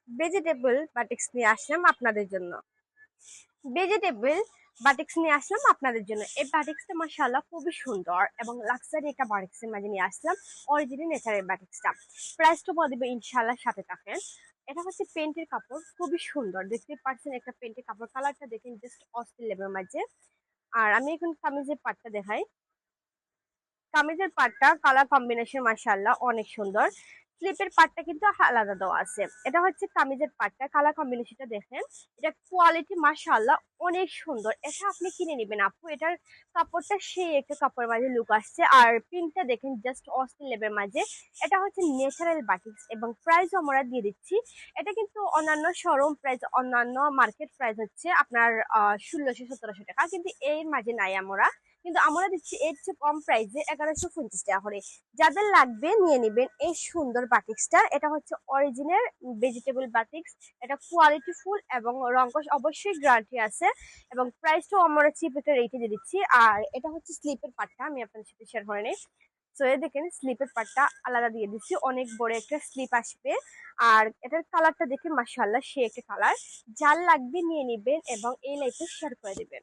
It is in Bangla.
ভেজিটেবল বাটিক্স নিয়ে আসলাম আপনাদের জন্য। ভেজিটেবল বাটিক্স নিয়ে আসলাম আপনাদের জন্য। এই বাটিক্সটা মাশাআল্লাহ খুবই সুন্দর এবং লাক্সারি একটা বাটিক্সের মাঝে নিয়ে আসলাম। অরিজিনাল নেচারের বাটিক্সটা। প্রাইসটা বলে দিবে ইনশাআল্লাহ, সাথে থাকেন। এটা হচ্ছে পেন্টের কাপড়, খুবই সুন্দর দেখতে পাচ্ছেন। একটা পেন্টের কাপড়, কালারটা দেখেন জাস্ট অস্থির লেভেলের মাঝে। আর আমি এখন কামিজের পাটটা দেখাই। কামিজের পাটটা কালার কম্বিনেশন মাশাআল্লাহ অনেক সুন্দর। স্লিপের পাটটা কিন্তু আলাদা দেওয়া আছে। এটা হচ্ছে কামিজের পাটটা, কালার কম্বিনেশনটা দেখেন। এটা কোয়ালিটি মাশাআল্লাহ অনেক সুন্দর। এটা আপনি কিনে নেবেন আপু। এটার কাপড়টা সেই একটা কাপড়ের মাঝে লুক আসছে। আর প্রিন্টটা দেখেন জাস্ট অস্থির লেভেলের মাঝে। এটা হচ্ছে ন্যাচারাল বাটিক্স এবং প্রাইসও আমরা দিয়ে দিচ্ছি। এটা কিন্তু অন্যান্য শোরুম প্রাইস, অন্যান্য মার্কেট প্রাইস হচ্ছে আপনার 1600-1700 টাকা, কিন্তু এর মাঝে নাই আমরা। কিন্তু আমরা দিচ্ছি এর চেয়ে কম প্রাইসে 1150 টাকা করে। যাদের লাগবে নিয়ে নেবেন এই সুন্দর বাটিক্সটা। এটা হচ্ছে অরিজিনাল ভেজিটেবল বাটিক্স। এটা কোয়ালিটি ফুল এবং রংকশ অবশ্যই গ্যারান্টি আছে। এবং প্রাইসটাও আমরা চিপ একটা রেটে দিয়ে দিচ্ছি। আর এটা হচ্ছে স্লিপের পার্টটা, আমি আপনাদের সাথে শেয়ার করে নিই। সো এই দেখেন স্লিপের পার্টটা আলাদা দিয়ে দিচ্ছি, অনেক বড় একটা স্লিপ আসবে। আর এটার কালারটা দেখে মাশাআল্লাহ সে একটা কালার। যার লাগবে নিয়ে নেবেন এবং এই লাইফে শেয়ার করে দিবেন।